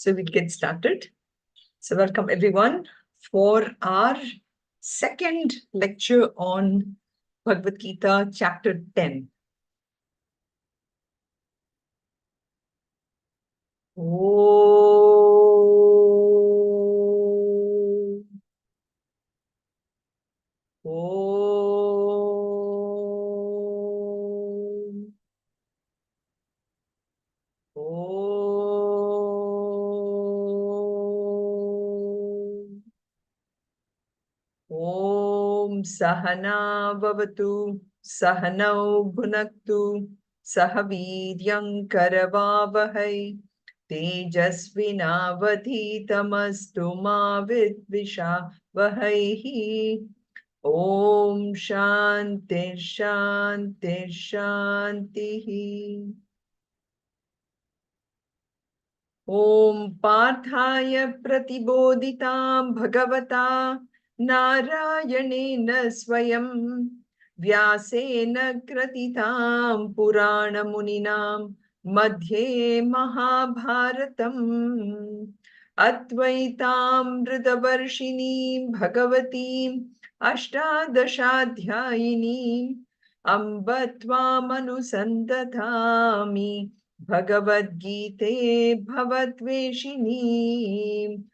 So we'll get started. So welcome everyone for our second lecture on Bhagavad Gita, chapter 10. Om. Om. Om. Om Sahana Bhavatu Sahanau Bhunaktu Sahaviryam Karavavahai Tejasvinavadhitamastu ma vidvishavahai. Om Shanti Shanti Shanti. Om Parthaya Pratibodhitam Bhagavata Narayanena Swayam Vyasena Kratitam Purana Muninam Madhye Mahabharatam Advaitam Ritavarshinim Bhagavatim Ashtadashadhyayinim Ambatvam Anusantatami Bhagavad Gita Bhavatveshini.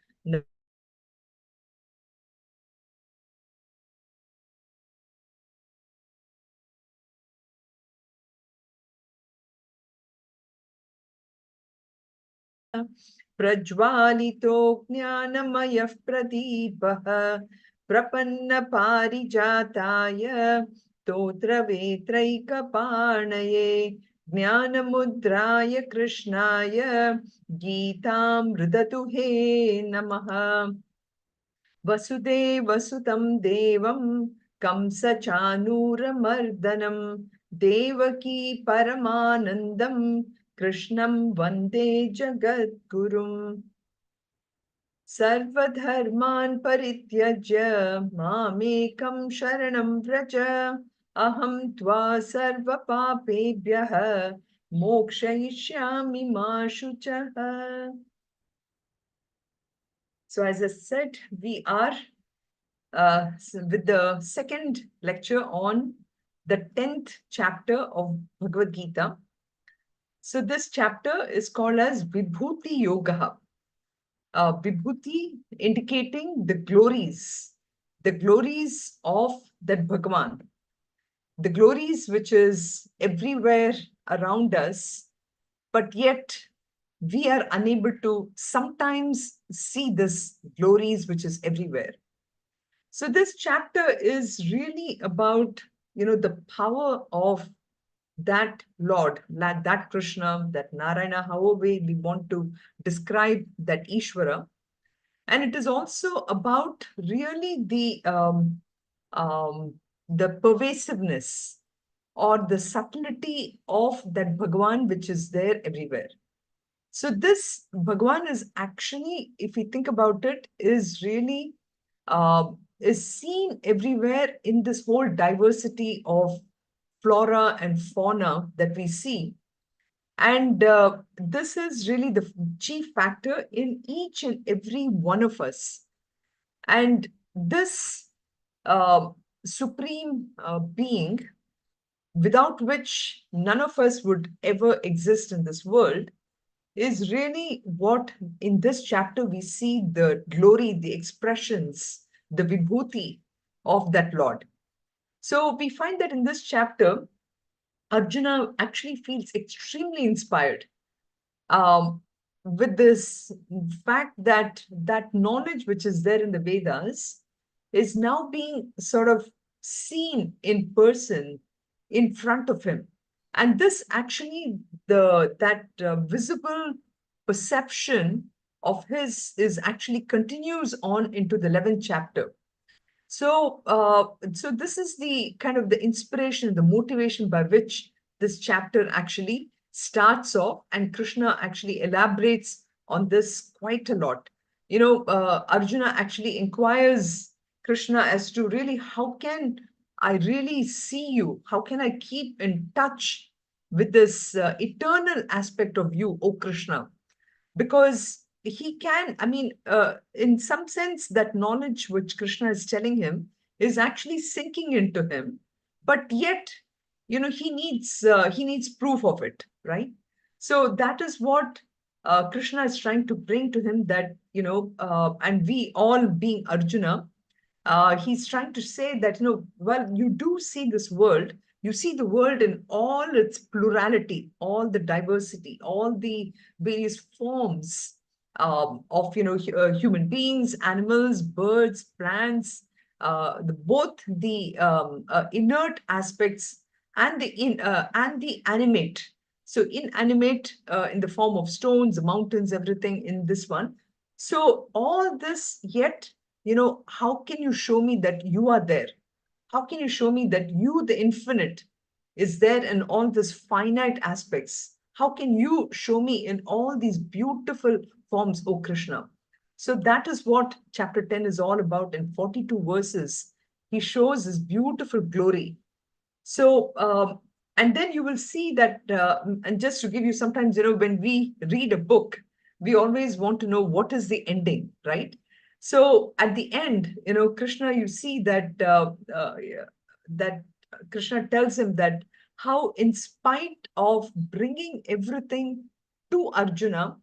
Prajvalito Jnanamayah Pradipah Prapanna Parijataya Totra Vetraika Parnaye Jnanamudraya Krishnaya Geetam Ridatu He Namaha. Vasudevasutam Devam Kamsa Chanuramardanam Devaki Paramanandam Krishnam Vande Jagadgurum. Sarvadharman Parityajya Mamekam Sharanam Vraja Aham Tva Sarva Papebhyah Mokshayishyami Ma Shuchaha. So as I said, we are with the second lecture on the 10th chapter of Bhagavad Gita. So this chapter is called as Vibhuti Yoga. Vibhuti indicating the glories of that Bhagavan, the glories which is everywhere around us, but yet we are unable to sometimes see this glories which is everywhere. So this chapter is really about, the power of that Lord, that Krishna, that Narayana, however we want to describe that Ishvara. And it is also about really the pervasiveness or the subtlety of that Bhagavan, which is there everywhere. So this Bhagavan is actually, if we think about it, is really is seen everywhere in this whole diversity of flora and fauna that we see. And this is really the chief factor in each and every one of us. And this supreme being, without which none of us would ever exist in this world, is really what in this chapter we see the glory, the expressions, the vibhuti of that Lord. So we find that in this chapter, Arjuna actually feels extremely inspired with this fact that that knowledge which is there in the Vedas is now being sort of seen in person in front of him. And this actually, that visible perception of his is actually continues on into the 11th chapter. So, so this is the kind of the inspiration, the motivation by which this chapter actually starts off, and Krishna actually elaborates on this quite a lot. Arjuna actually inquires Krishna as to really how can I really see you? How can I keep in touch with this eternal aspect of you, O Krishna? Because he can, I mean, in some sense, that knowledge which Krishna is telling him is actually sinking into him, but yet, he needs proof of it, right? So that is what Krishna is trying to bring to him, that, and we all being Arjuna, he's trying to say that, well, you do see this world, you see the world in all its plurality, all the diversity, all the various forms of, human beings, animals, birds, plants, both the inert aspects and the animate. So inanimate in the form of stones, mountains, everything in this one. So all this, yet, how can you show me that you are there? How can you show me that you, the infinite, is there in all these finite aspects? How can you show me in all these beautiful forms, O Krishna? So that is what chapter 10 is all about. In 42 verses, he shows his beautiful glory. So, and then you will see that, and just to give you, sometimes, when we read a book, we always want to know what is the ending, right? So at the end, Krishna, you see that Krishna tells him that how, in spite of bringing everything to Arjuna,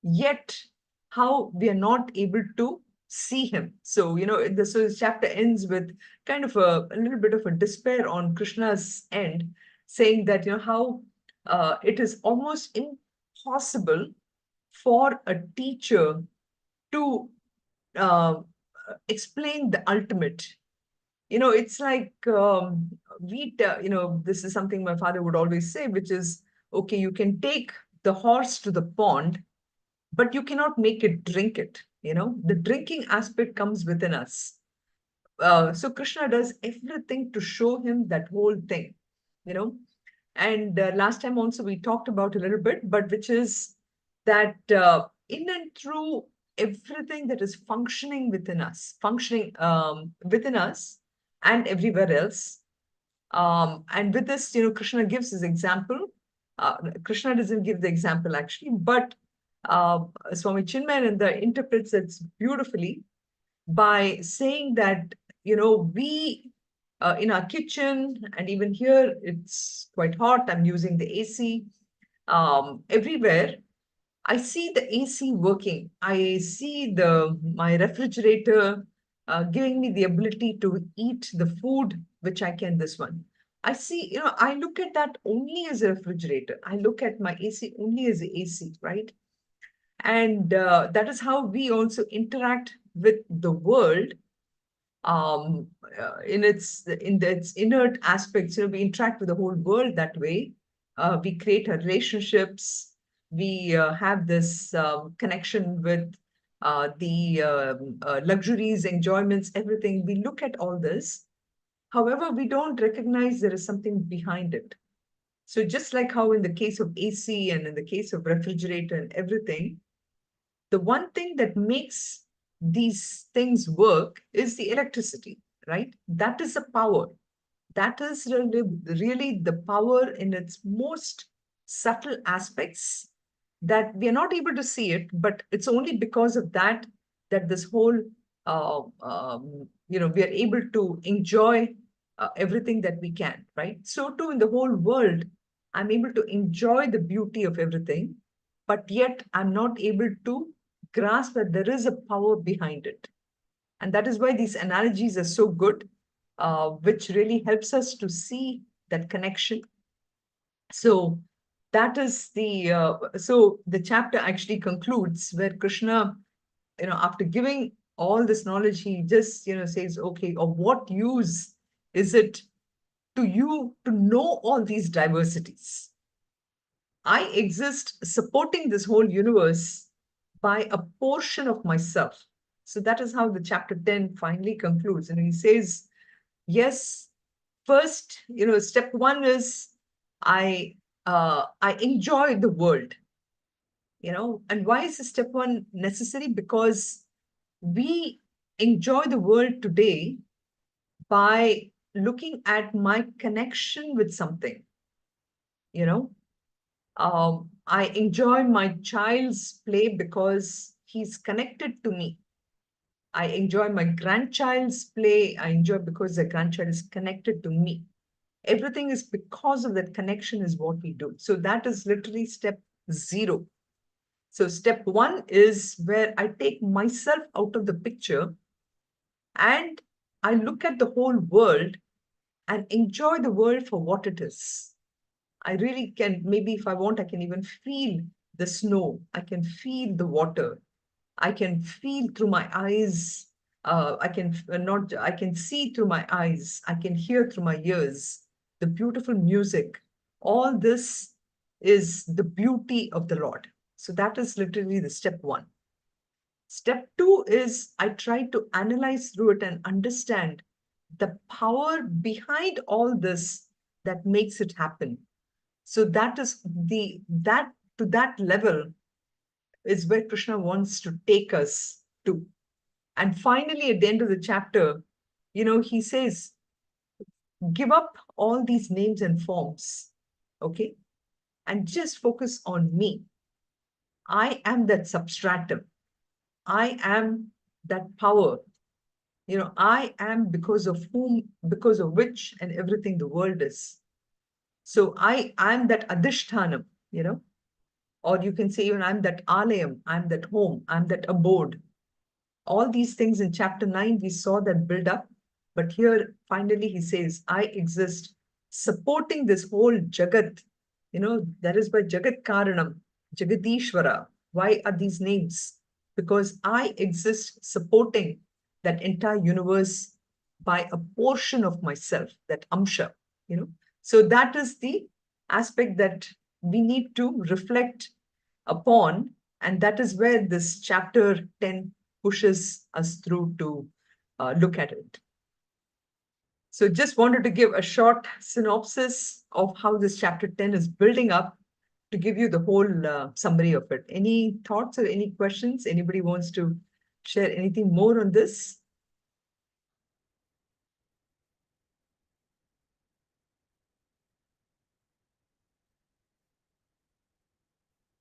yet how we are not able to see him. So, this chapter ends with kind of a little bit of a despair on Krishna's end, saying that, how it is almost impossible for a teacher to uh, explain the ultimate. It's like, this is something my father would always say, which is, okay, you can take the horse to the pond, but you cannot make it drink it. The drinking aspect comes within us. So Krishna does everything to show him that whole thing. you know and last time also we talked about a little bit, but which is that, in and through everything that is functioning within us and everywhere else. And with this, Krishna gives his example. Krishna doesn't give the example actually, but Swami Chinmayananda interprets it beautifully by saying that, we, in our kitchen, and even here it's quite hot, I'm using the AC. Everywhere I see the AC working. I see my refrigerator giving me the ability to eat the food which I can. This one, I see. I look at that only as a refrigerator. I look at my AC only as a AC, right? And that is how we also interact with the world, in its inert aspects. We interact with the whole world that way. We create our relationships. We have this connection with the luxuries, enjoyments, everything. We look at all this. However, we don't recognize there is something behind it. So just like how in the case of AC and in the case of refrigerator and everything, the one thing that makes these things work is the electricity, right? That is the power. That is really the power in its most subtle aspects, that we are not able to see it, but it's only because of that that this whole, we are able to enjoy everything that we can, right? So too in the whole world, I'm able to enjoy the beauty of everything, but yet I'm not able to grasp that there is a power behind it. And that is why these analogies are so good, which really helps us to see that connection. So the chapter actually concludes where Krishna, after giving all this knowledge, he just, says, okay, of what use is it to you to know all these diversities? I exist supporting this whole universe by a portion of myself. So that is how the chapter 10 finally concludes. And he says, yes, first, step one is I enjoy the world. And why is the step one necessary? Because we enjoy the world today by looking at my connection with something. I enjoy my child's play because he's connected to me. I enjoy my grandchild's play. I enjoy because the grandchild is connected to me. Everything is because of that connection is what we do. So that is literally step 0. So step 1 is where I take myself out of the picture and I look at the whole world and enjoy the world for what it is. I really can, maybe if I want, I can even feel the snow. I can feel the water. I can feel through my eyes. I can not. I can see through my eyes. I can hear through my ears. The beautiful music. All this is the beauty of the Lord. So that is literally the step 1. Step 2 is I try to analyze through it and understand the power behind all this that makes it happen. So that is that to that level is where Krishna wants to take us to. And finally, at the end of the chapter, he says, give up all these names and forms, okay? And just focus on me. I am that substratum. I am that power. I am because of which and everything the world is. So I am that adhishthanam, or you can say even I'm that alayam, I'm that home, I'm that abode. All these things in chapter 9, we saw that build up. But here, finally, he says, I exist supporting this whole Jagat. That is by Jagat Karanam, Jagadishwara. Why are these names? Because I exist supporting that entire universe by a portion of myself, that amsha. So that is the aspect that we need to reflect upon. And that is where this chapter 10 pushes us through to look at it. So just wanted to give a short synopsis of how this chapter 10 is building up to give you the whole summary of it. Any thoughts or any questions? Anybody wants to share anything more on this?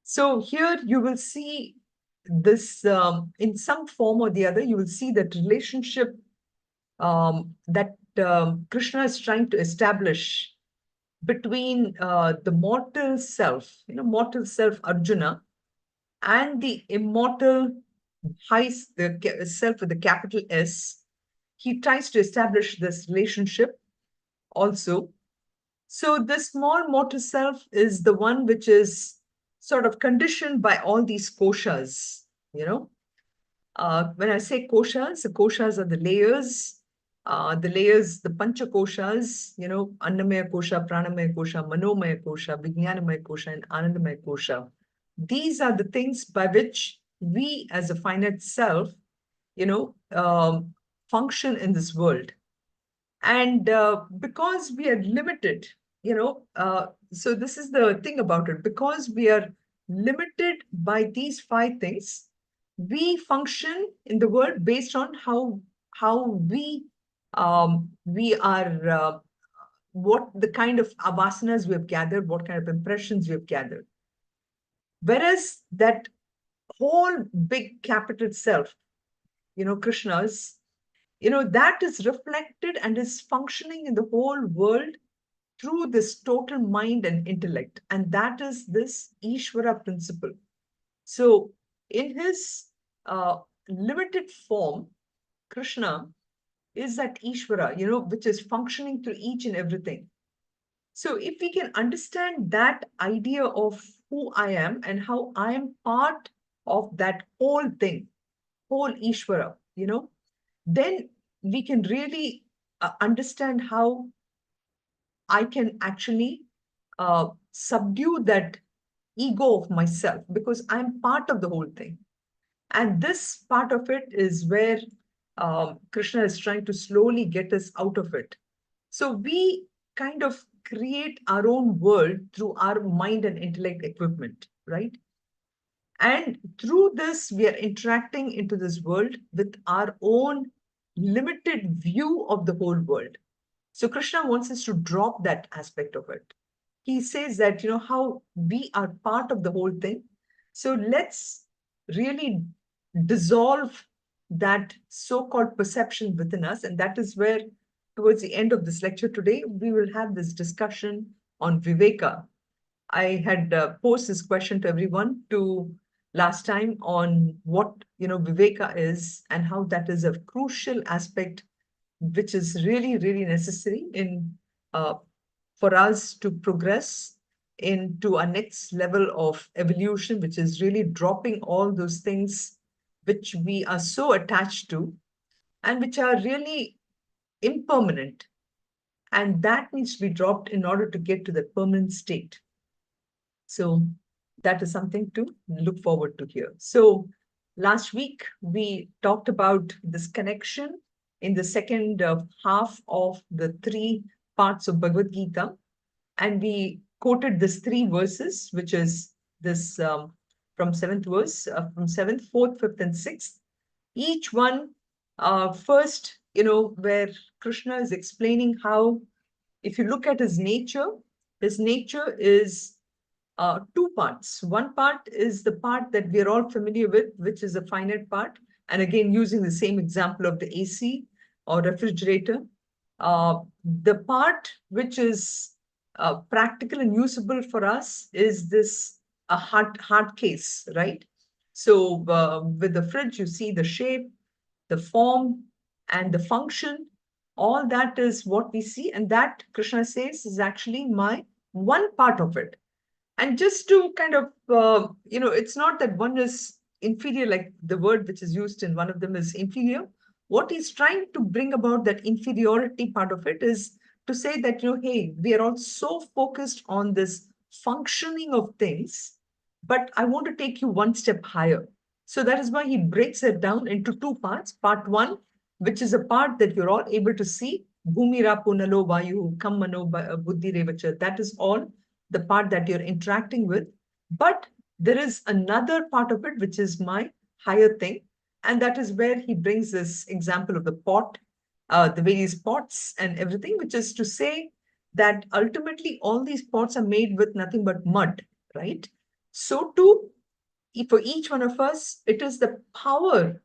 So here you will see this in some form or the other, you will see that relationship that Krishna is trying to establish between the mortal self Arjuna, and the immortal the self with the capital S. He tries to establish this relationship also. So the small mortal self is the one which is sort of conditioned by all these koshas, when I say koshas, the koshas are the layers, the pancha koshas, annamaya kosha, pranamaya kosha, manomaya kosha, vijnanamaya kosha, and anandamaya kosha. These are the things by which we as a finite self, function in this world. And because we are limited, so this is the thing about it, because we are limited by these 5 things, we function in the world based on how we are what the kind of vasanas we have gathered, what kind of impressions we have gathered. Whereas that whole big capital self, Krishna's, that is reflected and is functioning in the whole world through this total mind and intellect. And that is this Ishvara principle. So in his limited form, Krishna is that Ishvara, which is functioning through each and everything. So if we can understand that idea of who I am and how I am part of that whole thing, whole Ishvara, then we can really understand how I can actually subdue that ego of myself, because I'm part of the whole thing. And this part of it is where Krishna is trying to slowly get us out of it. So we kind of create our own world through our mind and intellect equipment, right? And through this, we are interacting into this world with our own limited view of the whole world. So Krishna wants us to drop that aspect of it. He says that, how we are part of the whole thing. So let's really dissolve that so-called perception within us. And that is where, towards the end of this lecture today, we will have this discussion on Viveka. I had posed this question to everyone to last time on what Viveka is and how that is a crucial aspect which is really, really necessary in for us to progress into our next level of evolution, which is really dropping all those things which we are so attached to and which are really impermanent. And that needs to be dropped in order to get to the permanent state. So that is something to look forward to here. So last week, we talked about this connection in the second half of the 3 parts of Bhagavad Gita. And we quoted this 3 verses, which is this from 7th verse, from 7th, 4th, 5th, and 6th. Each one, first, where Krishna is explaining how, if you look at his nature is 2 parts. One part is the part that we are all familiar with, which is a finite part. And again, using the same example of the AC or refrigerator. The part which is practical and usable for us is this a hard case, right? So with the fridge, you see the shape, the form, and the function. All that is what we see. And that, Krishna says, is actually my one part of it. And just to kind of, it's not that one is inferior, like the word which is used in one of them is inferior. What he's trying to bring about that inferiority part of it is to say that, hey, we are all so focused on this functioning of things, but I want to take you one step higher. So that is why he breaks it down into 2 parts. Part 1, which is a part that you're all able to see, Bhumira Punalo Vayu Kammano Buddhi Revacha. That is all the part that you're interacting with. But there is another part of it, which is my higher thing. And that is where he brings this example of the pot, the various pots and everything, which is to say that ultimately all these pots are made with nothing but mud, right? So too, for each one of us, it is the power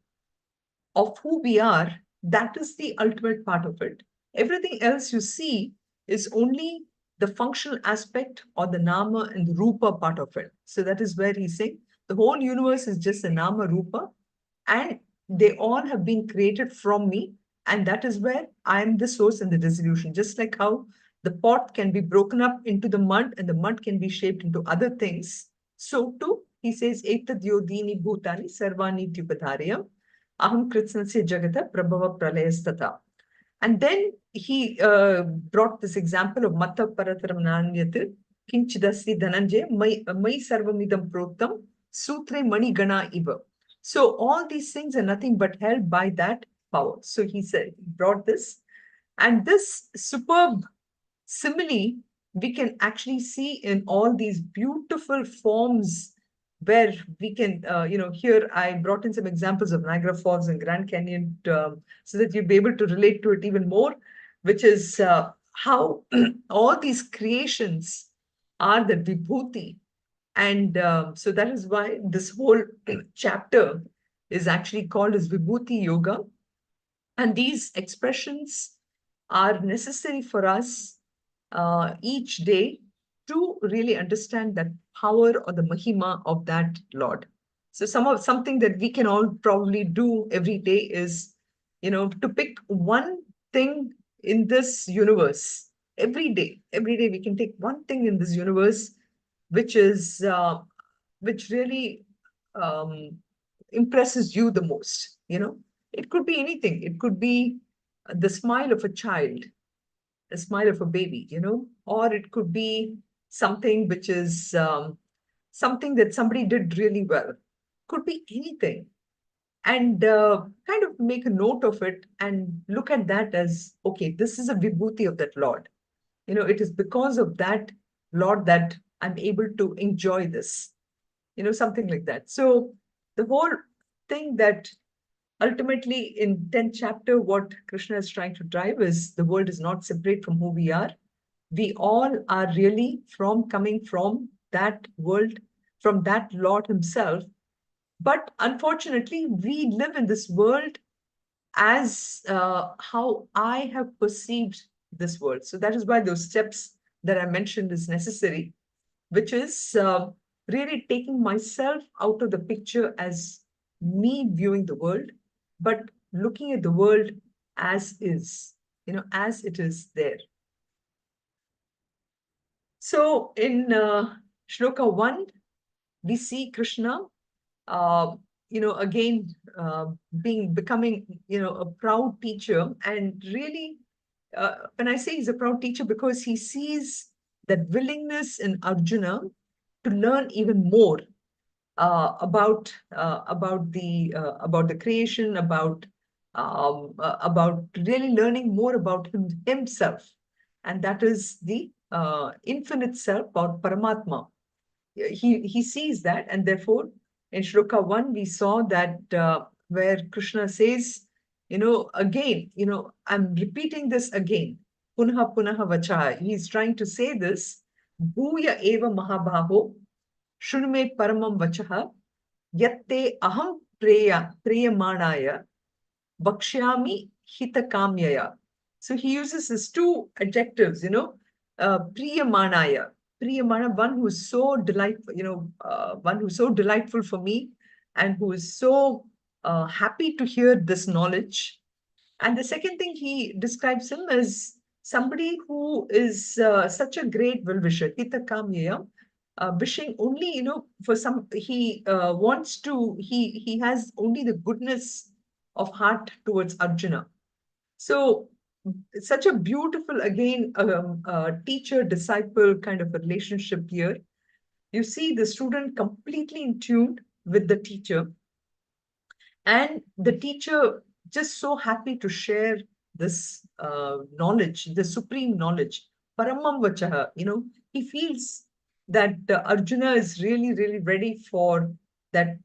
of who we are. That is the ultimate part of it. Everything else you see is only the functional aspect or the nama and the rupa part of it. So that is where he's saying the whole universe is just a nama rupa, and they all have been created from me. And that is where I am the source and the dissolution. Just like how the pot can be broken up into the mud and the mud can be shaped into other things. So too, he says, Etad yodini bhutani sarvani tyupadharyam aham kritsnasya jagata prabhava pralayastata. And then he brought this example of Matta Parataram Nanyat, Kinchidasi Dhananjay, Mai Sarvamidam Protam, Sutre Mani Gana Iva. So all these things are nothing but held by that power. So he said, he brought this. And this superb simile, we can actually see in all these beautiful forms where we can, here I brought in some examples of Niagara Falls and Grand Canyon so that you'll be able to relate to it even more, which is how all these creations are the vibhuti. And so that is why this whole chapter is actually called as Vibhuti Yoga. And these expressions are necessary for us each day to really understand that power or the mahima of that Lord. So something that we can all probably do every day is, to pick one thing in this universe. Every day we can take one thing in this universe, which is which really impresses you the most. It could be anything. It could be the smile of a child, the smile of a baby, or it could be something which is something that somebody did really well. Could be anything. And kind of make a note of it and look at that as, okay, this is a vibhuti of that Lord. It is because of that Lord that I'm able to enjoy this, something like that. So the whole thing that ultimately in 10th chapter, what Krishna is trying to drive is the world is not separate from who we are. We all are really coming from that world, from that Lord himself. But unfortunately, we live in this world as how I have perceived this world. So that is why those steps that I mentioned is necessary, which is really taking myself out of the picture as me viewing the world, but looking at the world as is, as it is there. So in Shloka 1, we see Krishna, uh, again, becoming, a proud teacher. And really, when I say he's a proud teacher, because he sees that willingness in Arjuna to learn even more about the creation, about really learning more about himself, and that is the infinite self, or Paramatma. He sees that, and therefore, in Shloka 1, we saw that where Krishna says, again, I'm repeating this again, punaha punaha vacha. He's trying to say this, bhuya eva mahabhaho, shrunume paramam vachaha, yatte aham preyamanaya, vakshyami hitakamyaya. So he uses these two adjectives, priyamanaya. Priyamana, one who is so delightful, one who's so delightful for me, and who is so happy to hear this knowledge. And the second thing, he describes him as somebody who is such a great well-wisher, hitakamyaya, wishing only, for some, he wants to, he has only the goodness of heart towards Arjuna. So, such a beautiful, again, teacher-disciple kind of a relationship here. You see the student completely in tune with the teacher, and the teacher just so happy to share this knowledge, the supreme knowledge, Paramam Vachaha. He feels that Arjuna is really, really ready for that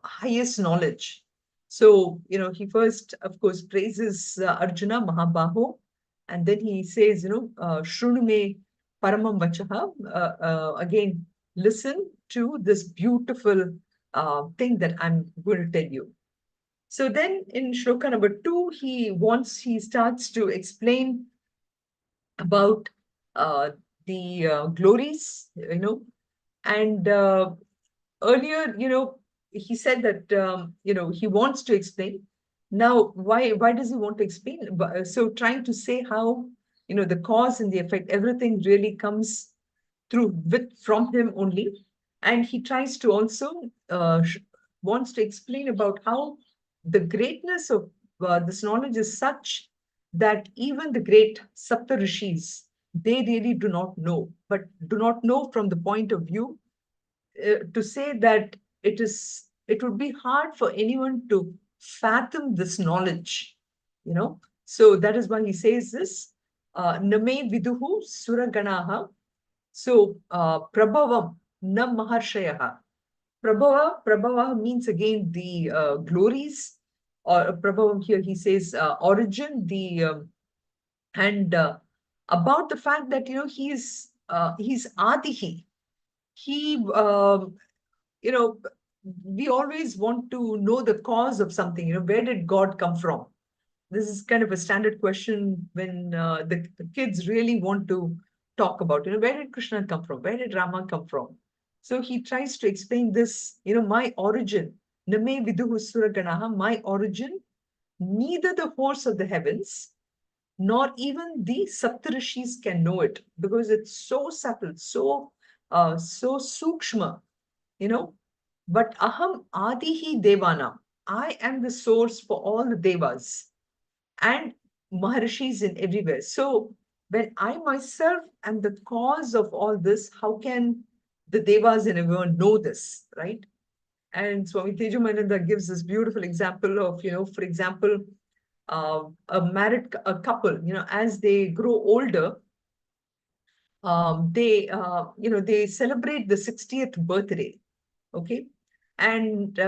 highest knowledge. So, he first, of course, praises Arjuna Mahabaho, and then he says, Shrunume Paramam Vachaha, again, listen to this beautiful thing that I'm going to tell you. So then in shloka number 2, he starts to explain about the glories, and earlier, he said that, he wants to explain. Now, why does he want to explain? So trying to say how, the cause and the effect, everything really comes from him only. And he tries to also wants to explain about how the greatness of this knowledge is such that even the great Sapta Rishis, they really do not know, but do not know from the point of view to say that it would be hard for anyone to fathom this knowledge, So that is why he says this, Name viduhu suraganaha. So, Prabhavam, na maharshayaha. Prabhava means again the glories, or Prabhavam here he says origin, and about the fact that, he's Adihi. He, you know, we always want to know the cause of something, where did God come from? This is kind of a standard question when the kids really want to talk about, where did Krishna come from? Where did Rama come from? So he tries to explain this, my origin. Name viduhu suraganaha, my origin, neither the force of the heavens nor even the Saptarishis can know it, because it's so subtle, so sukshma, you know. But aham adihi devana, I am the source for all the devas and Maharishis in everywhere. So when I myself am the cause of all this, how can the devas and everyone know this, right? And Swami Tejamananda gives this beautiful example of, for example, a couple, as they grow older, they celebrate the 60th birthday, okay? And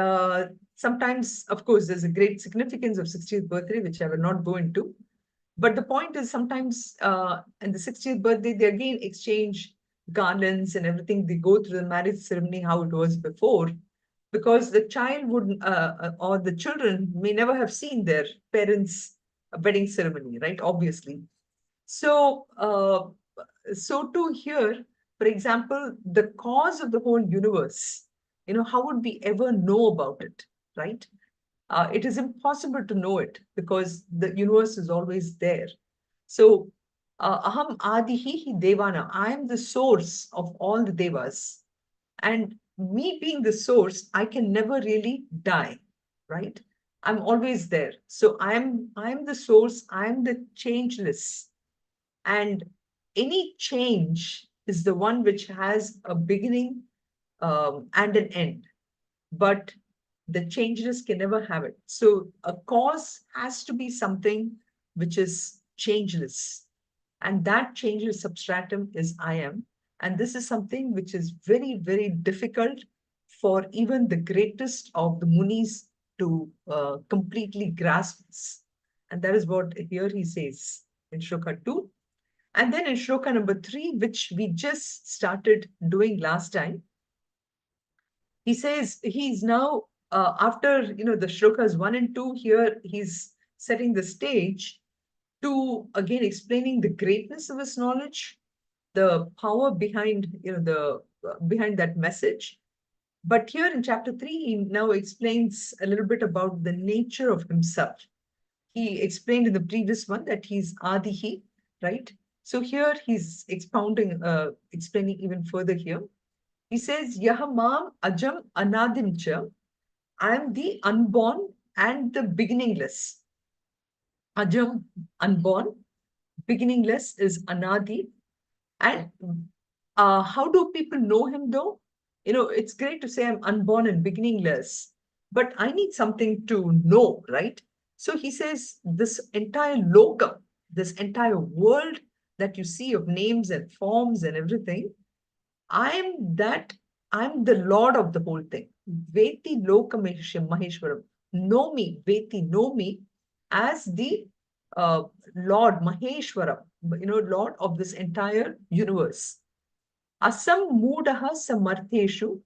sometimes, of course, there's a great significance of 60th birthday, which I will not go into. But the point is, sometimes in the 60th birthday, they again exchange garlands and everything. They go through the marriage ceremony, how it was before. because the child would or the children may never have seen their parents' wedding ceremony, right? Obviously. So, so to here, for example, the cause of the whole universe, how would we ever know about it, right? It is impossible to know it because the universe is always there. So, aham adihi hi devana, I am the source of all the devas. And me being the source, I can never really die, right? I'm always there. So I'm the source, I'm the changeless. And any change is the one which has a beginning and an end. But the changeless can never have it. So a cause has to be something which is changeless. And that changeless substratum is I am. And this is something which is very, very difficult for even the greatest of the Munis to completely grasp this. And that is what here he says in Shloka 2. And then in Shloka number 3, which we just started doing last time, he says he's now after the shlokas 1 and 2, here he's setting the stage to again explaining the greatness of his knowledge, the power behind the behind that message. But here in chapter 3 he now explains a little bit about the nature of himself. He explained in the previous one that he's Adihi, right? So here he's explaining even further here. He says, Yahamam Ajam Anadim Cha, I am the unborn and the beginningless. Ajam, unborn, beginningless is Anadi. And how do people know him though? It's great to say I'm unborn and beginningless, but I need something to know, right? So he says, this entire lokam, this entire world that you see of names and forms and everything, I'm the Lord of the whole thing. Veti Lokameshya Maheshwaram. Know me, Veti, know me as the uh, Lord Maheshwaram, Lord of this entire universe. Asam Mudaha Samartheshu.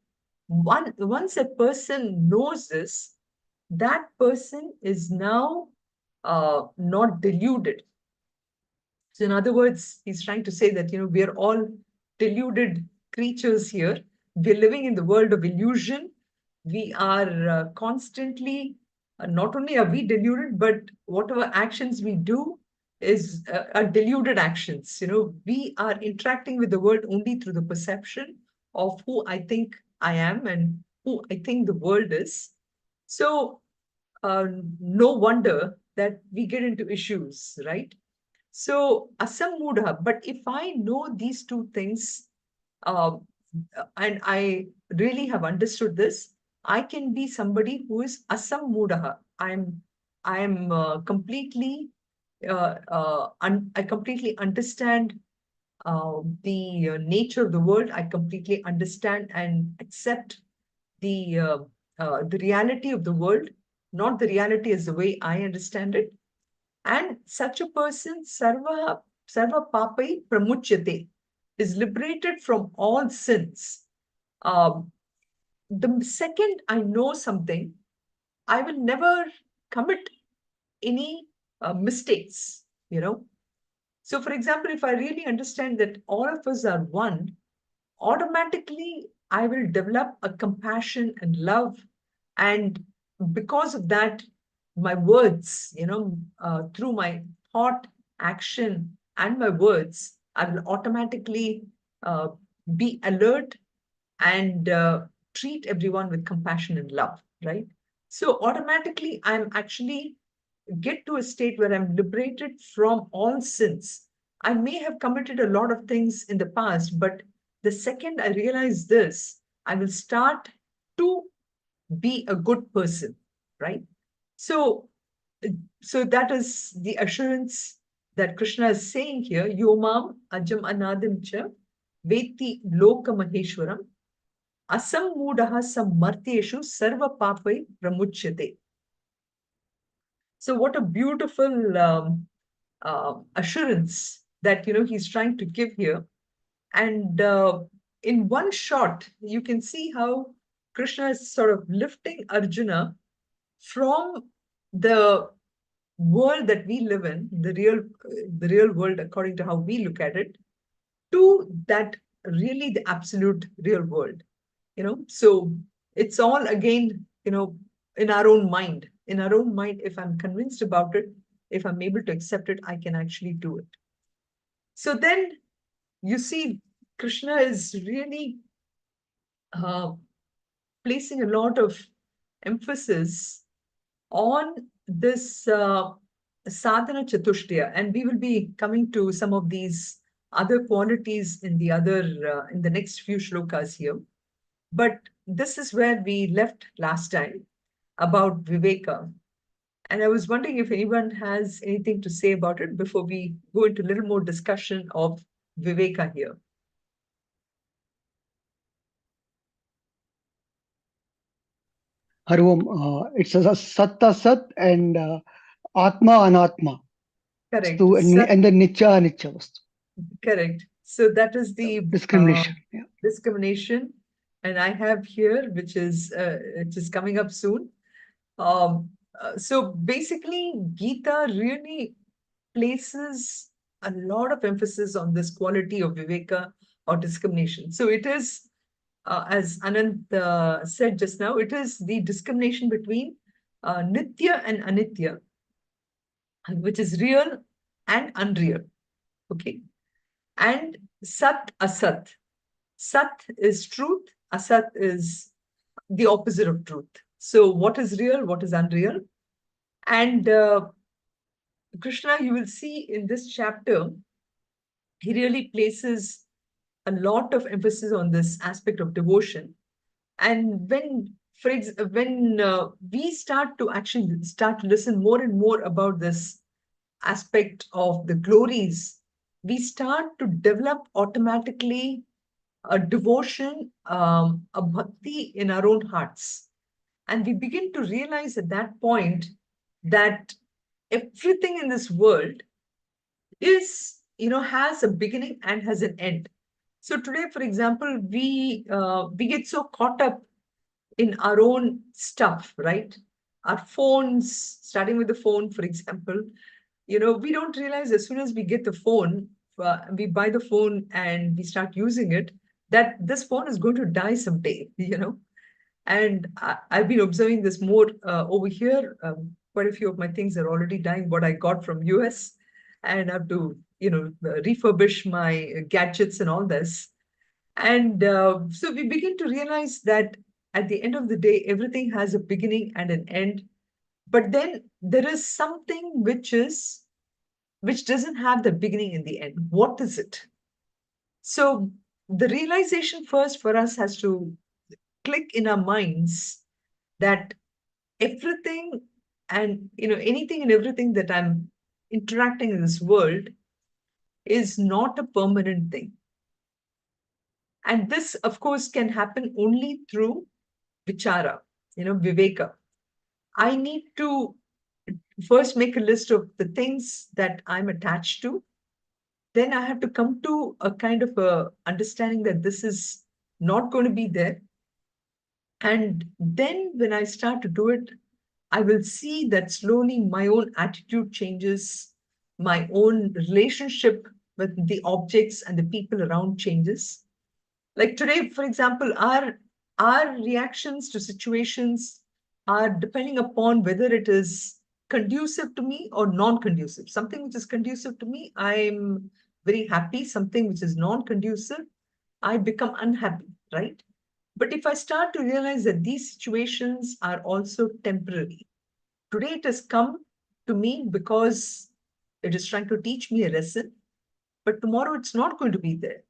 Once a person knows this, that person is now not deluded. So, in other words, he's trying to say that, we are all deluded creatures here. We're living in the world of illusion. We are constantly, not only are we deluded, but whatever actions we do are deluded actions. We are interacting with the world only through the perception of who I think I am and who I think the world is. So, uh, no wonder that we get into issues, right? So, asamudha, but if I know these two things, uh, and I really have understood this, I can be somebody who is asamudha. I'm completely, I completely understand the nature of the world. I completely understand and accept the reality of the world, not the reality as the way I understand it. And such a person, sarva papai pramuchyate, is liberated from all sins. Um, the second I know something, I will never commit any mistakes, So, for example, if I really understand that all of us are one, automatically I will develop a compassion and love. And because of that, my words, through my thought, action, and my words, I will automatically uh, be alert and treat everyone with compassion and love, right? So automatically, I'm actually get to a state where I'm liberated from all sins. I may have committed a lot of things in the past, but the second I realize this, I will start to be a good person, right? So, so that is the assurance that Krishna is saying here. Yomam ajam anadim cha veti loka maheshwaram asam mudaha samartyeshu sarva papai pramuchyate. So what a beautiful assurance that he's trying to give here. And in one shot, you can see how Krishna is sort of lifting Arjuna from the world that we live in, the real world according to how we look at it, to that really the absolute real world. So it's all again, in our own mind. In our own mind, if I'm convinced about it, if I'm able to accept it, I can actually do it. So then you see, Krishna is really uh, placing a lot of emphasis on this sadhana chatushtiya, and we will be coming to some of these other qualities in the next few shlokas here. But this is where we left last time about viveka, and I was wondering if anyone has anything to say about it before we go into a little more discussion of viveka here. Hari Om, it's a Satta Sat and Atma Anatma. Correct. And the Nicha Aniccha Vastu. Correct. So that is the discrimination. Discrimination, and I have here, which is coming up soon. So basically, Gita really places a lot of emphasis on this quality of viveka or discrimination. So it is, as Anant said just now, it is the discrimination between nitya and anitya, which is real and unreal. Okay. And sat, asat. Sat is truth, asat is the opposite of truth. So, what is real, what is unreal? And Krishna, you will see in this chapter, he really places a lot of emphasis on this aspect of devotion. And when we start to actually start to listen more and more about this aspect of the glories, we start to develop automatically a devotion, a bhakti in our own hearts. And we begin to realize at that point that everything in this world is, has a beginning and has an end. So today, for example, we get so caught up in our own stuff, right? Our phones, starting with the phone, for example, we don't realize as soon as we get the phone, we buy the phone and we start using it, that this phone is going to die someday, And I've been observing this more over here. Quite a few of my things are already dying, what I got from US, and I have to, refurbish my gadgets and all this. And so we begin to realize that at the end of the day, everything has a beginning and an end. But then there is something which doesn't have the beginning and the end. What is it? So the realization first for us has to click in our minds that everything and anything and everything that I'm interacting in this world is not a permanent thing. And this, of course, can happen only through vichara, viveka. I need to first make a list of the things that I'm attached to. Then I have to come to a kind of a understanding that this is not going to be there. And then when I start to do it, I will see that slowly my own attitude changes, my own relationship with the objects and the people around changes. Like today, for example, our reactions to situations are depending upon whether it is conducive to me or non-conducive. Something which is conducive to me, I'm very happy. Something which is non-conducive, I become unhappy, right? But if I start to realize that these situations are also temporary, today it has come to me because it is trying to teach me a lesson, but tomorrow it's not going to be there.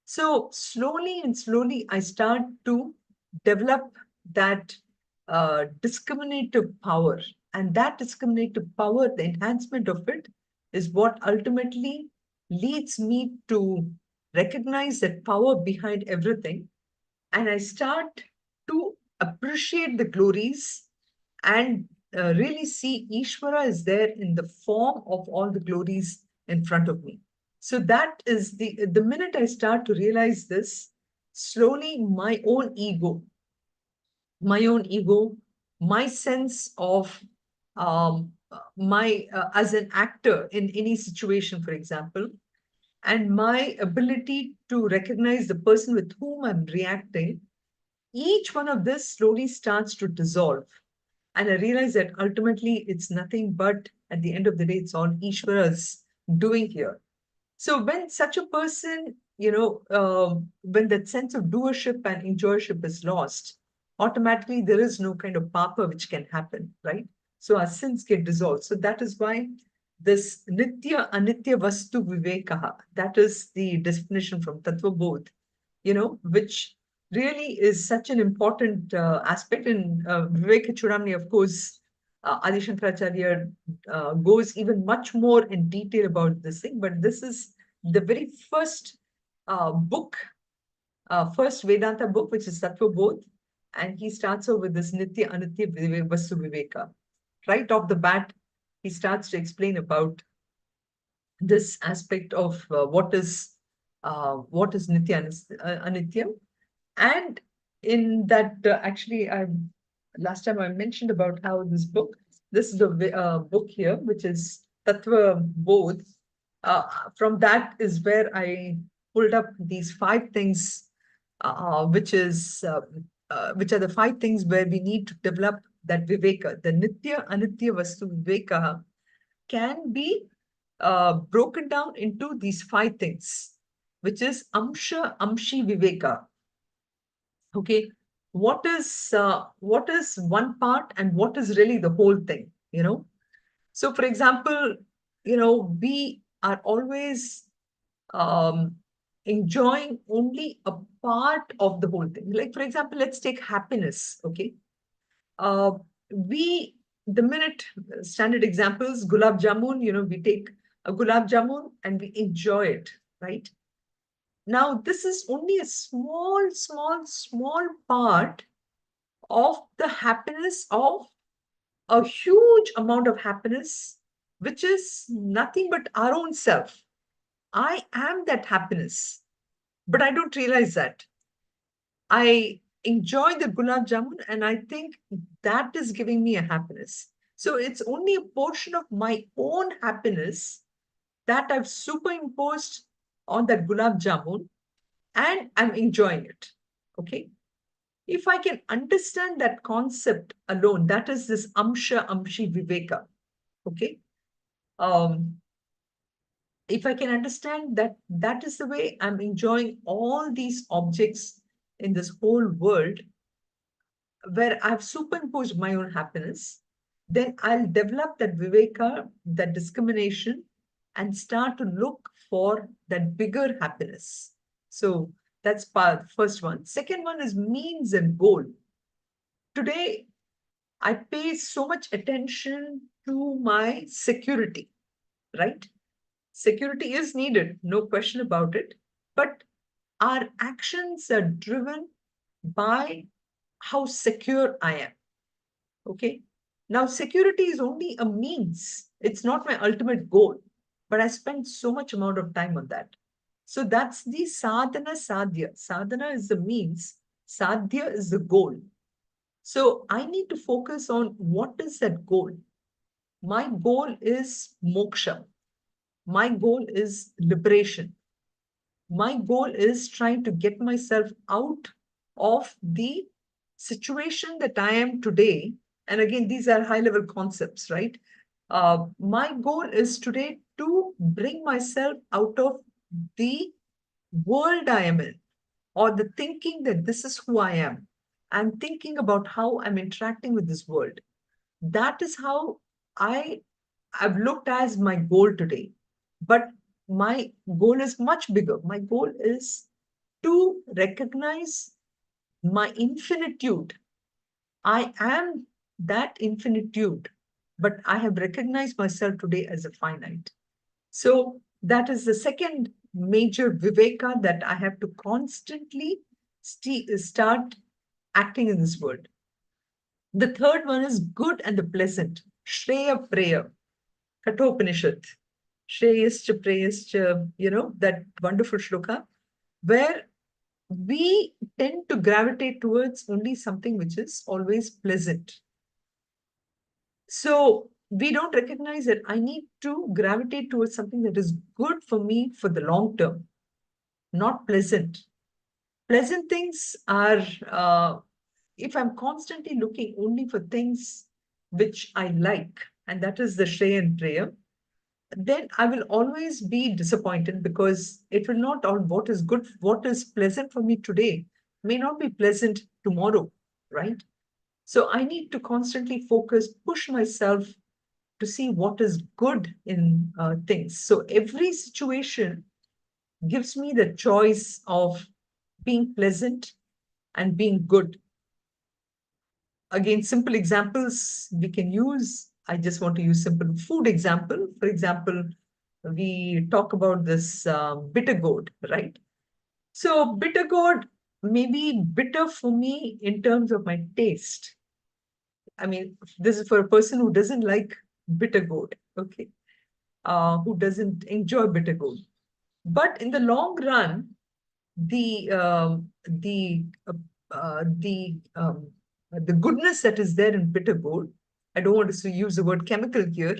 So slowly and slowly, I start to develop that discriminative power. And that discriminative power, the enhancement of it, is what ultimately leads me to recognize that power behind everything. And I start to appreciate the glories and really see Ishvara is there in the form of all the glories in front of me. So that is the minute I start to realize this, slowly my own ego my own ego, my sense of my as an actor in any situation, for example, and my ability to recognize the person with whom I'm reacting, each one of this slowly starts to dissolve. And I realize that ultimately it's nothing but, at the end of the day, it's all Ishvara's doing here. So when such a person, when that sense of doership and enjoyership is lost, automatically there is no kind of papa which can happen, right? So our sins get dissolved. So that is why this nitya anitya vastu vivekaha, that is the definition from Tattva Bodh, which really is such an important aspect. And Vivek Chudamani, of course, Adi Shankaracharya goes even much more in detail about this thing, but this is the very first book, first Vedanta book, which is Tattva Bodh, and he starts off with this Nitya Anitya Vastu Viveka. Right off the bat, he starts to explain about this aspect of what is Nitya Anitya. And in that, actually, I last time I mentioned about how this is the book here, which is Tattva Bodh. From that is where I pulled up these 5 things, which are the 5 things where we need to develop that viveka. The Nitya Anitya Vastu Viveka can be broken down into these 5 things, which is Amsha Amshi Viveka. Okay, what is one part and what is really the whole thing? So for example, we are always um, enjoying only a part of the whole thing. Like for example, let's take happiness. Okay, uh, we the minute standard examples, gulab jamun, we take a gulab jamun and we enjoy it, right? Now this is only a small part of the happiness of a huge amount of happiness, which is nothing but our own self. I am that happiness, but I don't realize that. I enjoy the gulab jamun and I think that is giving me a happiness. So it's only a portion of my own happiness that I've superimposed on that gulab jamun and I'm enjoying it. Okay. If I can understand that concept alone, that is this Amsha Amshi Viveka. Okay. Um, if I can understand that that is the way I'm enjoying all these objects in this whole world, where I've superimposed my own happiness, then I'll develop that viveka, that discrimination, and start to look for that bigger happiness. So that's part first one. Second one is means and goal. Today, I pay so much attention to my security, right? Security is needed, no question about it. But our actions are driven by how secure I am. Okay. Now, security is only a means, it's not my ultimate goal, but I spend so much amount of time on that. So that's the sadhana sadhya. Sadhana is the means, sadhya is the goal. So I need to focus on what is that goal. My goal is moksha. My goal is liberation. My goal is trying to get myself out of the situation that I am today. And again, these are high level concepts, right? My goal is today to bring myself out of the world I am in, or the thinking that this is who I am. I'm thinking about how I'm interacting with this world. That is how I have looked as my goal today. But my goal is much bigger. My goal is to recognize my infinitude. I am that infinitude, but I have recognized myself today as a finite. So that is the second major viveka that I have to constantly start acting in this world. The third one is good and the pleasant. Shreya Preya, Kathopanishad. Shreyascha Preyascha, that wonderful shloka, where we tend to gravitate towards only something which is always pleasant. So we don't recognize that I need to gravitate towards something that is good for me for the long term, not pleasant. Pleasant things are, if I'm constantly looking only for things which I like, and that is the Shreya and Preya, then I will always be disappointed, because it will not all what is good, what is pleasant for me today may not be pleasant tomorrow, right? So I need to constantly focus, push myself to see what is good in things. So every situation gives me the choice of being pleasant and being good. Again, simple examples we can use. I just want to use simple food example. For example, we talk about this bitter gourd, right? So bitter gourd may be bitter for me in terms of my taste. I mean, this is for a person who doesn't like bitter gourd, okay, who doesn't enjoy bitter gourd. But in the long run, the um, the uh, the the goodness that is there in bitter gourd. I don't want to use the word chemical here,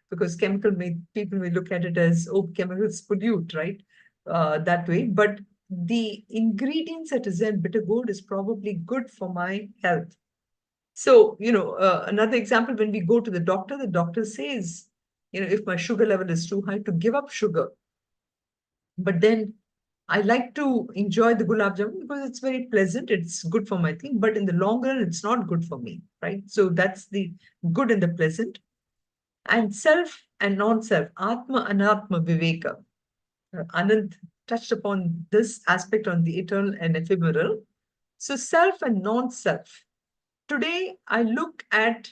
because chemical may people may look at it as, oh, chemicals pollute, right? That way, but the ingredients that is there in bitter gourd is probably good for my health. So, another example, when we go to the doctor says, if my sugar level is too high, to give up sugar. But then I like to enjoy the gulab jamun because it's very pleasant. It's good for my thing, but in the long run, it's not good for me, right? So that's the good and the pleasant. And self and non-self, Atma, Anatma, Viveka. Anand touched upon this aspect on the eternal and ephemeral. So self and non-self. Today, I look at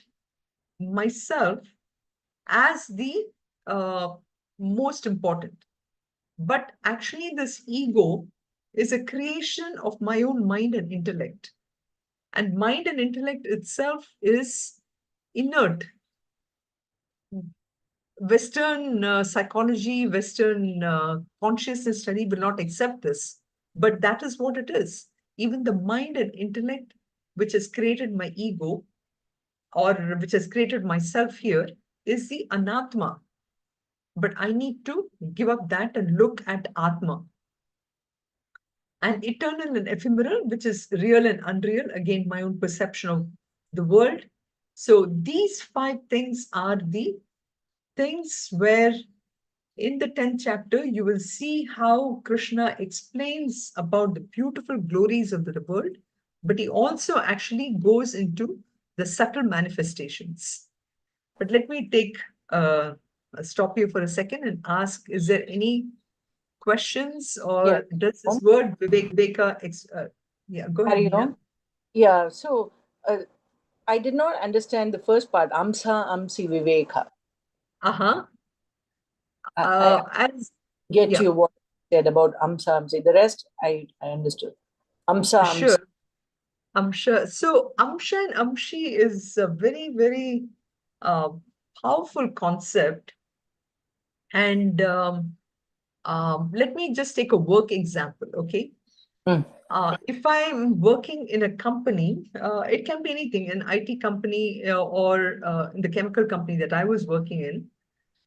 myself as the uh, most important. But actually, this ego is a creation of my own mind and intellect. And mind and intellect itself is inert. Western psychology, Western consciousness study will not accept this. But that is what it is. Even the mind and intellect, which has created my ego, or which has created myself here, is the anatma. But I need to give up that and look at atma. And eternal and ephemeral, which is real and unreal, again, my own perception of the world. So these five things are the things where in the 10th chapter, you will see how Krishna explains about the beautiful glories of the world, but he also actually goes into the subtle manifestations. But let me take stop here for a second and ask, is there any questions, Yeah, or does this on, word Viveka, yeah, go ahead, carry Nina. on. Yeah, so I did not understand the first part, Amsa, Amsi, Viveka. Uh-huh. I As get Yeah, you what you said about Amsa, Amsi. The rest I understood. Amsa, Amsi. sure. Amsha. So Amsha and Amshi is a very, very uh, powerful concept. And let me just take a work example, okay? Mm, If I'm working in a company, it can be anything, an IT company or in the chemical company that I was working in.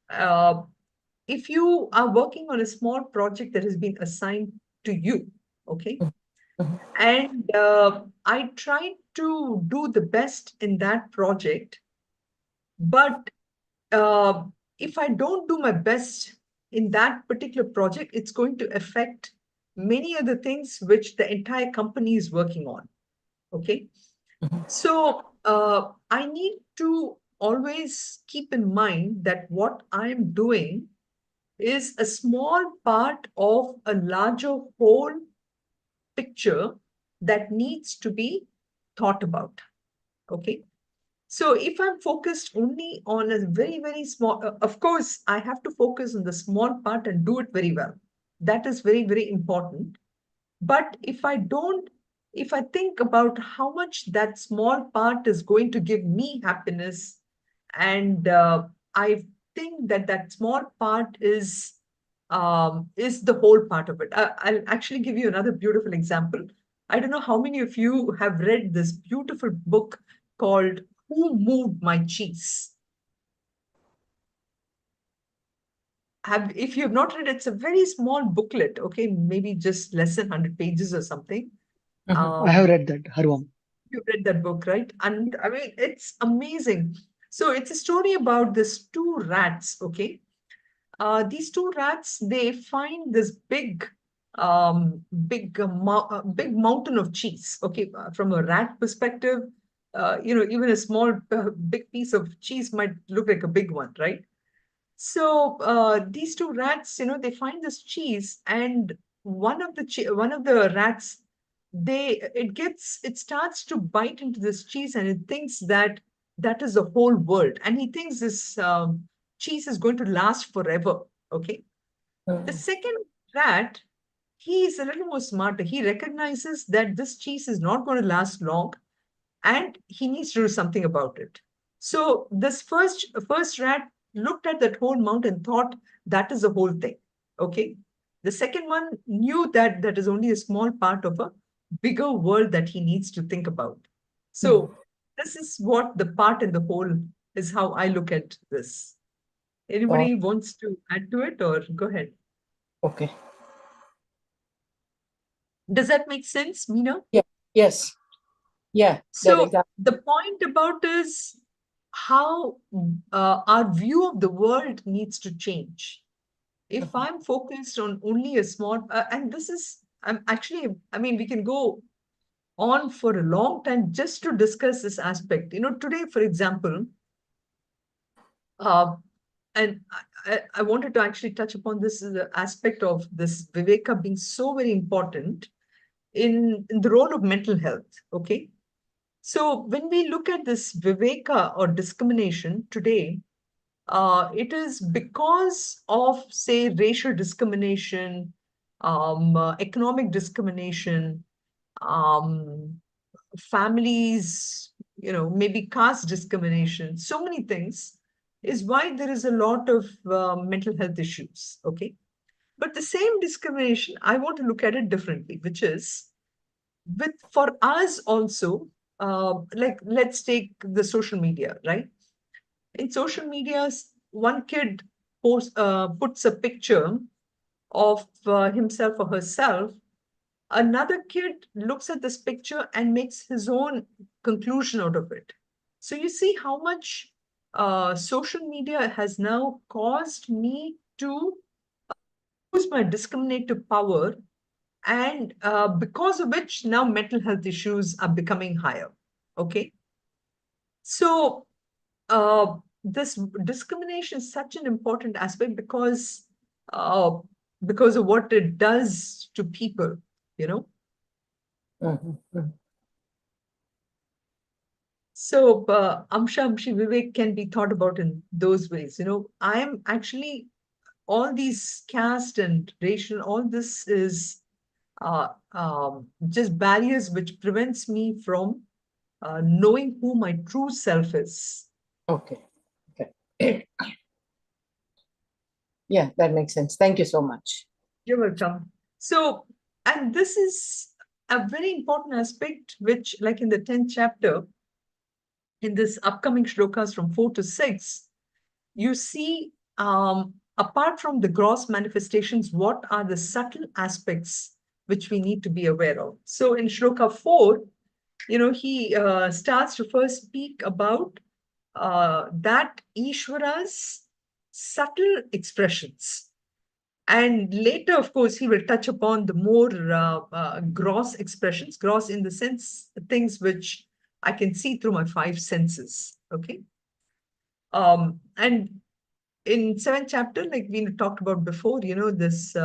Uh, if you are working on a small project that has been assigned to you, okay, mm, mm, and I try to do the best in that project, but uh, if I don't do my best in that particular project, it's going to affect many other things which the entire company is working on. Okay. mhm, So I need to always keep in mind that what I'm doing is a small part of a larger whole picture that needs to be thought about. Okay. So if I'm focused only on a very, very small, of course, I have to focus on the small part and do it very well. That is very, very important. But if I think about how much that small part is going to give me happiness, and I think that that small part is is the whole part of it. I'll actually give you another beautiful example. I don't know how many of you have read this beautiful book called Who Moved My Cheese? If you have not read it, it's a very small booklet, okay, maybe just less than 100 pages or something. I have read that, Harvam. You read that book, right? And I mean, it's amazing. So it's a story about these two rats, okay? These two rats, they find this big mountain of cheese, okay? From a rat perspective, even a small, big piece of cheese might look like a big one, right? So these two rats, they find this cheese, and one of the rats, it starts to bite into this cheese, and it thinks that that is the whole world, and he thinks this cheese is going to last forever. Okay. The second rat, he is a little more smarter. He recognizes that this cheese is not going to last long, and he needs to do something about it. So this first rat looked at that whole mountain, thought that is the whole thing. Okay. The second one knew that that is only a small part of a bigger world that he needs to think about. So this is what the part in the whole is, how I look at this. Anybody wants to add to it, or go ahead? Okay. Does that make sense, Meena? Yeah. Yes. Yeah. So the point about is how our view of the world needs to change. If I'm focused on only a small, and this is, I'm actually, I mean, we can go on for a long time just to discuss this aspect. Today, for example, uh, and I wanted to actually touch upon this aspect of this Viveka being so very important in the role of mental health. Okay. So when we look at this Viveka or discrimination today, it is because of, say, racial discrimination, economic discrimination, um, families, maybe caste discrimination, so many things, is why there is a lot of mental health issues. Okay. But the same discrimination, I want to look at it differently, which is for us also, like let's take the social media, right? In social media, one kid puts a picture of himself or herself. Another kid looks at this picture and makes his own conclusion out of it. So you see how much social media has now caused me to use my discriminative power, and because of which now mental health issues are becoming higher. Okay. So this discrimination is such an important aspect uh, because of what it does to people, you know. So Amsha, Amshi, Vivek can be thought about in those ways. I am actually, all these caste and racial, all this is just barriers which prevents me from knowing who my true self is. Okay. Okay. Yeah, that makes sense. Thank you so much. You're welcome. So, and this is a very important aspect, which, like in the 10th chapter, in this upcoming shlokas from 4 to 6, you see, apart from the gross manifestations, what are the subtle aspects which we need to be aware of. So in shloka 4, he starts to first speak about that Ishvara's subtle expressions. And later, of course, he will touch upon the more gross expressions, gross in the sense, things which I can see through my five senses. Okay. And in 7th chapter, like we talked about before, this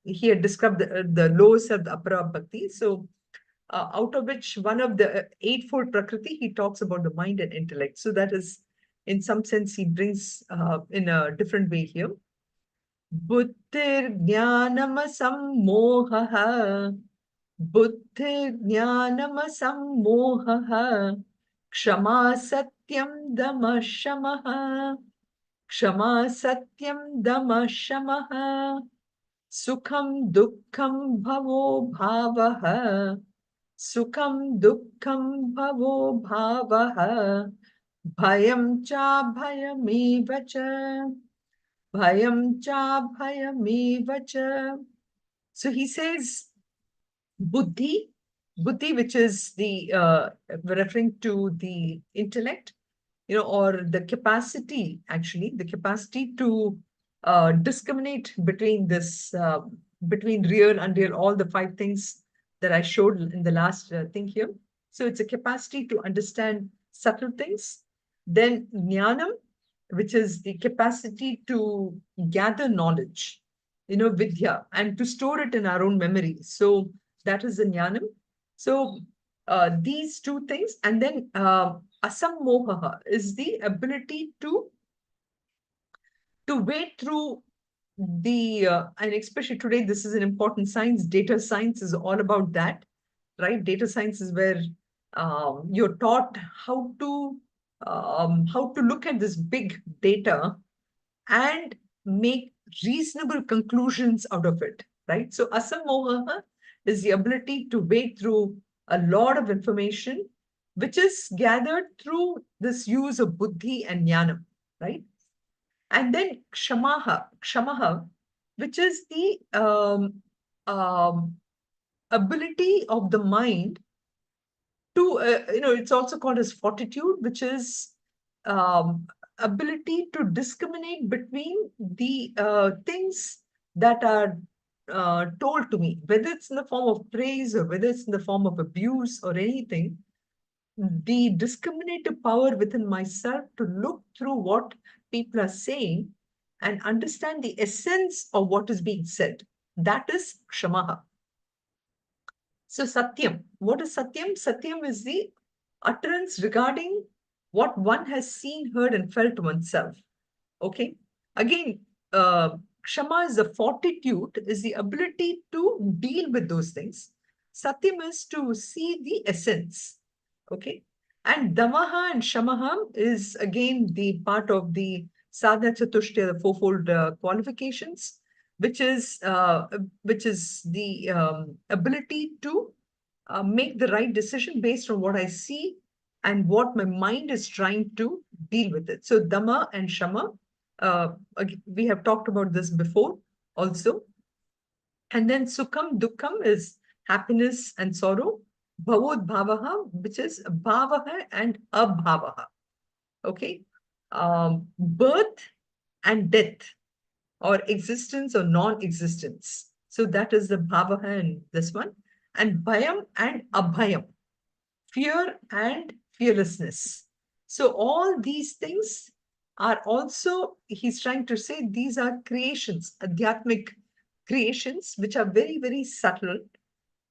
he had described the lower self, the apara bhakti. So out of which one of the eightfold prakriti, he talks about the mind and intellect. So that is, in some sense, he brings in a different way here. Buddhirjnanasammohah, buddhirjnanasammohah, kshama satyam dama shamah. Kshama Satyam Dama Shamaha Sukham Dukkham Bhavo Bhavaha Sukham Dukkham Bhavo Bhavaha Bhayam Cha Bhayameva Cha Bhayam Cha Bhayameva Cha. So he says Buddhi, Buddhi, which is the referring to the intellect, or the capacity, actually, the capacity to discriminate between this, between real, unreal, all the five things that I showed in the last thing here. So it's a capacity to understand subtle things. Then jnanam, which is the capacity to gather knowledge, vidya, and to store it in our own memory. So that is the jnanam. So these two things, and then asammoha is the ability to wade through the and especially today, this is an important science. Data science is all about that, right? Data science is where you're taught how to look at this big data and make reasonable conclusions out of it, right? So asammoha is the ability to wade through a lot of information, which is gathered through this use of buddhi and jnanam, right? And then kshamaha, which is the ability of the mind to, it's also called as fortitude, which is ability to discriminate between the things that are told to me, whether it's in the form of praise or whether it's in the form of abuse or anything. The discriminative power within myself to look through what people are saying and understand the essence of what is being said. That is Kshamaha. So Satyam, what is Satyam? Satyam is the utterance regarding what one has seen, heard, and felt oneself. Okay. Again, Kshama is the fortitude, is the ability to deal with those things. Satyam is to see the essence. Okay. And Damaha and Shamaha is again the part of the Sadhana Chatushtaya, the fourfold qualifications, which is the ability to make the right decision based on what I see and what my mind is trying to deal with it. So Dama and Shama, we have talked about this before also. And then Sukham, Dukkham is happiness and sorrow. Bhavod Bhavaha, which is Bhavaha and Abhavaha. Okay. Birth and death, or existence or non-existence. So that is the Bhavaha in this one. And Bhayam and Abhayam, fear and fearlessness. So all these things are also, he's trying to say, these are creations, adhyatmic creations, which are very, very subtle.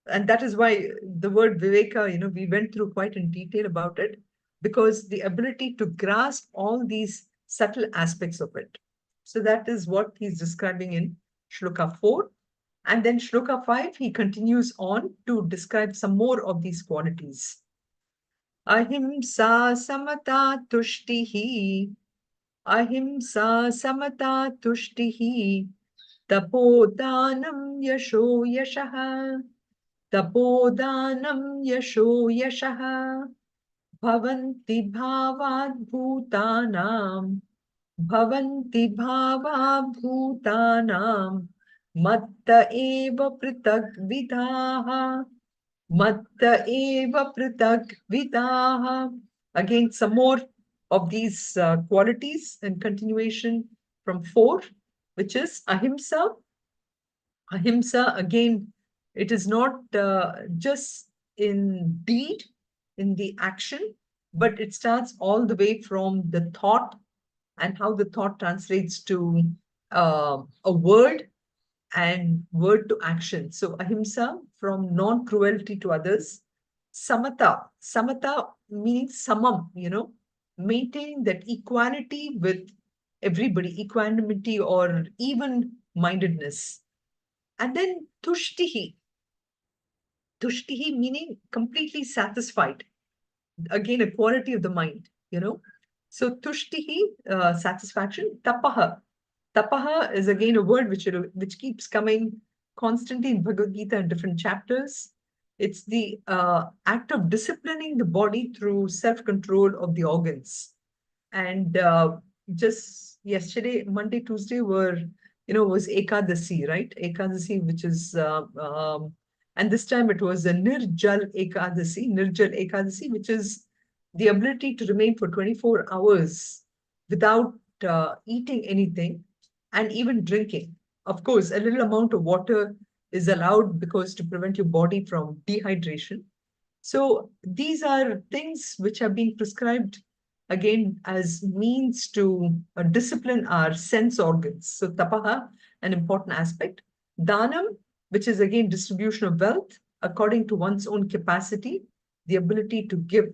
And that is why the word Viveka, we went through quite in detail about it, because the ability to grasp all these subtle aspects of it. So that is what he's describing in Shloka 4. And then Shloka 5, he continues on to describe some more of these qualities. Ahimsa samata tushtihi. Ahimsa samata tushtihi. Tapodanam yasho yashaha. Tapodanam yasho yashaha. Bhavanti bhavad bhutanam. Bhavanti bhava bhutanam. Matta eva pritag vidaha. Matta eva pritag vidaha. Again, some more of these qualities in continuation from 4, which is ahimsa. Ahimsa, again, it is not just in deed, in the action, but it starts all the way from the thought and how the thought translates to a word and word to action. So ahimsa, from non-cruelty to others. Samata meaning samam, maintaining that equality with everybody, equanimity or even mindedness. And then tushtihi meaning completely satisfied. Again, a quality of the mind, So tushtihi, satisfaction. Tapaha. Tapaha is again a word which keeps coming constantly in Bhagavad Gita in different chapters. It's the act of disciplining the body through self-control of the organs. And just yesterday, Monday, Tuesday was Ekadasi, right? Ekadasi, which is, and this time it was a Nirjal Ekadasi, which is the ability to remain for 24 hours without eating anything and even drinking. Of course, a little amount of water is allowed because to prevent your body from dehydration. So these are things which are being prescribed again as means to discipline our sense organs. So tapaha, an important aspect. Danam, which is again distribution of wealth according to one's own capacity, the ability to give.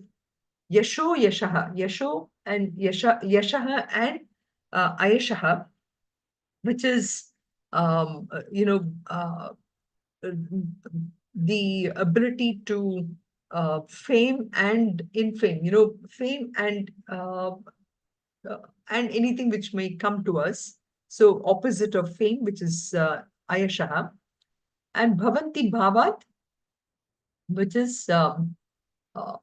Yasho, yashaha, yashaha and ayashaha, which is um, uh, you know uh, the ability to fame and infame, fame and anything which may come to us. So opposite of fame, which is ayashaha, and bhavanti bhavat, which is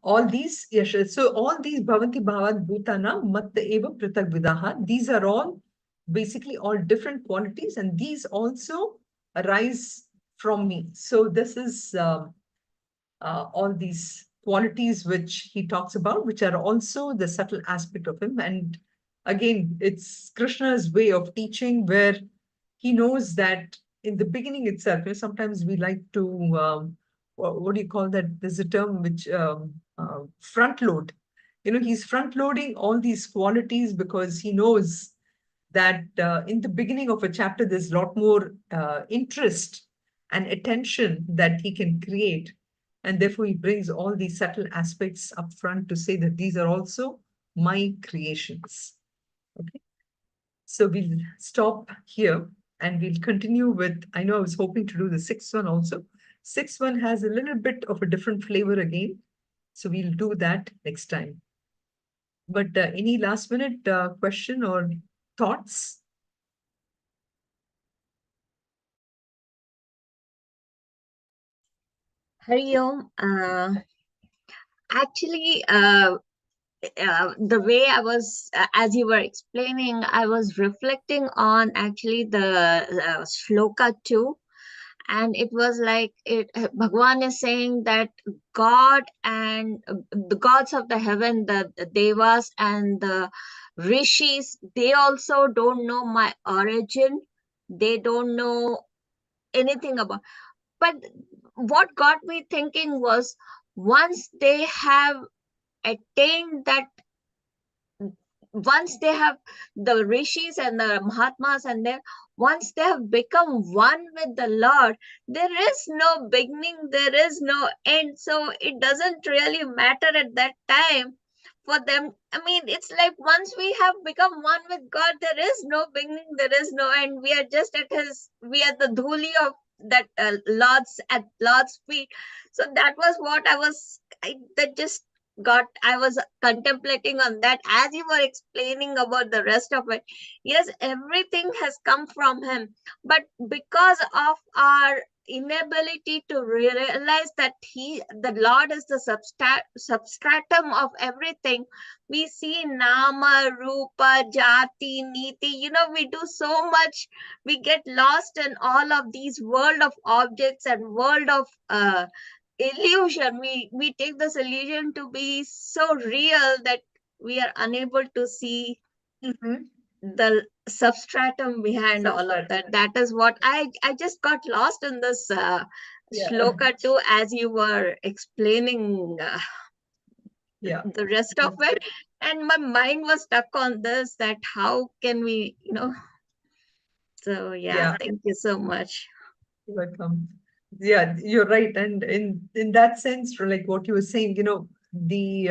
all these yasha. So all these bhavanti bhavat bhutana matta eva pritag vidaha. These are all basically all different qualities, and these also arise from me. So this is all these qualities which he talks about, which are also the subtle aspect of him. And again, it's Krishna's way of teaching, where he knows that in the beginning itself, sometimes we like to, what do you call that? There's a term which front load. He's front loading all these qualities because he knows that in the beginning of a chapter, there's a lot more interest and attention that he can create. And therefore, he brings all these subtle aspects up front to say that these are also my creations. Okay. So we'll stop here and we'll continue with, I know I was hoping to do the sixth one also. Sixth one has a little bit of a different flavor again. So we'll do that next time. But any last minute question or thoughts? Hari Om. Actually, the way I was, as you were explaining, I was reflecting on actually the shloka 2. And it was like Bhagwan is saying that God and the gods of the heaven, the devas and the rishis, they also don't know my origin. They don't know anything about. But what got me thinking was, once they have attained that, once they have, the rishis and the mahatmas, and then once they have become one with the Lord, there is no beginning, there is no end. So it doesn't really matter at that time for them. I mean, it's like once we have become one with God, there is no beginning, there is no end. We are just we are the dhuli of that Lord's, at Lord's feet. So that was what that just got, I was contemplating on that as you were explaining about the rest of it. Yes, everything has come from him, but because of our inability to realize that the Lord is the substratum of everything, we see nama, rupa, jati, niti, we do so much, we get lost in all of these world of objects and world of illusion. We take this illusion to be so real that we are unable to see the substratum behind all of that. That is what I just got lost in this shloka 2 as you were explaining the rest of it, and my mind was stuck on this, that how can we, so thank you so much. You're welcome. Yeah, you're right. And in that sense, like what you were saying, the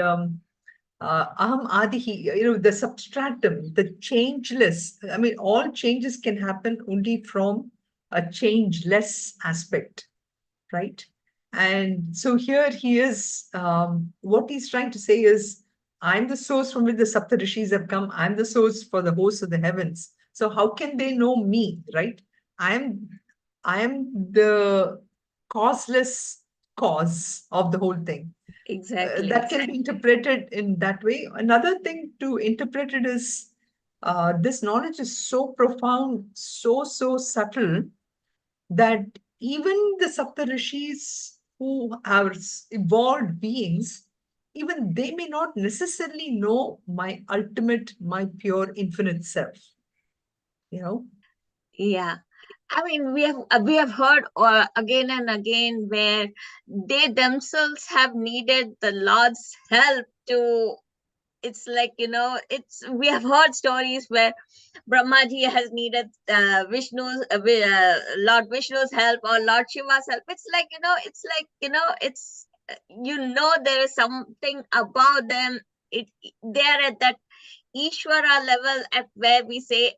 aham adihi, the substratum, the changeless. I mean, all changes can happen only from a changeless aspect, right? And so here he is, what he's trying to say is I'm the source from which the Saptarishis have come. I'm the source for the hosts of the heavens. So how can they know me, right? I am the causeless cause of the whole thing. Exactly. That can be interpreted in that way. Another thing to interpret it is this knowledge is so profound, so subtle, that even the Saptarishis who are evolved beings, even they may not necessarily know my ultimate, my pure, infinite self. You know? Yeah. I mean, we have heard again and again where they themselves have needed the Lord's help to. It's like, it's we have heard stories where Brahmaji has needed Lord Vishnu's help or Lord Shiva's help. It's like, it's there is something about them. They're at that Ishvara level at where we say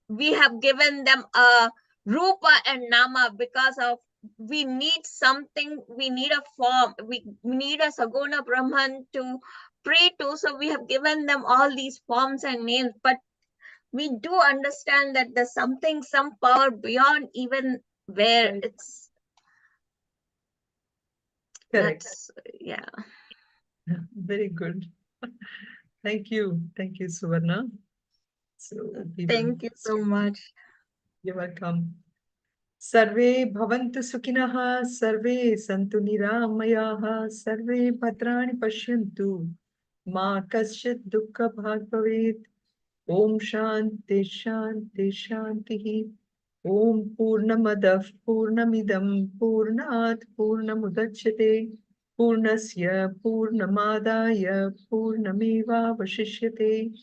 we have given them a rupa and nama because of we need something, we need a form, we need a Saguna Brahman to pray to. So we have given them all these forms and names, but we do understand that there's something, some power beyond even where Right. it's Correct. that's yeah. Very good. Thank you. Thank you, Suvarna. So we will, Thank you so much. you're welcome. Sarve bhavantu sukhinah, sarve santu niramayah, sarve bhadrani pashyantu, ma kasyat dukkha bhag bhavet. Om Shanti Shanti Shanti. Om Purnamadav Purnamidam Purnat Purnamudachyate Purnasya Purnamadaya Purnameva Vashishyate.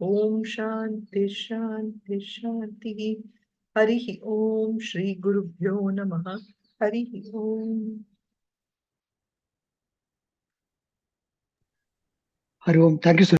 Om Shanti Shanti Shanti. Harihi Om Shri Gurubhyo Namaha. Harihi Om. Hari Om. Thank you,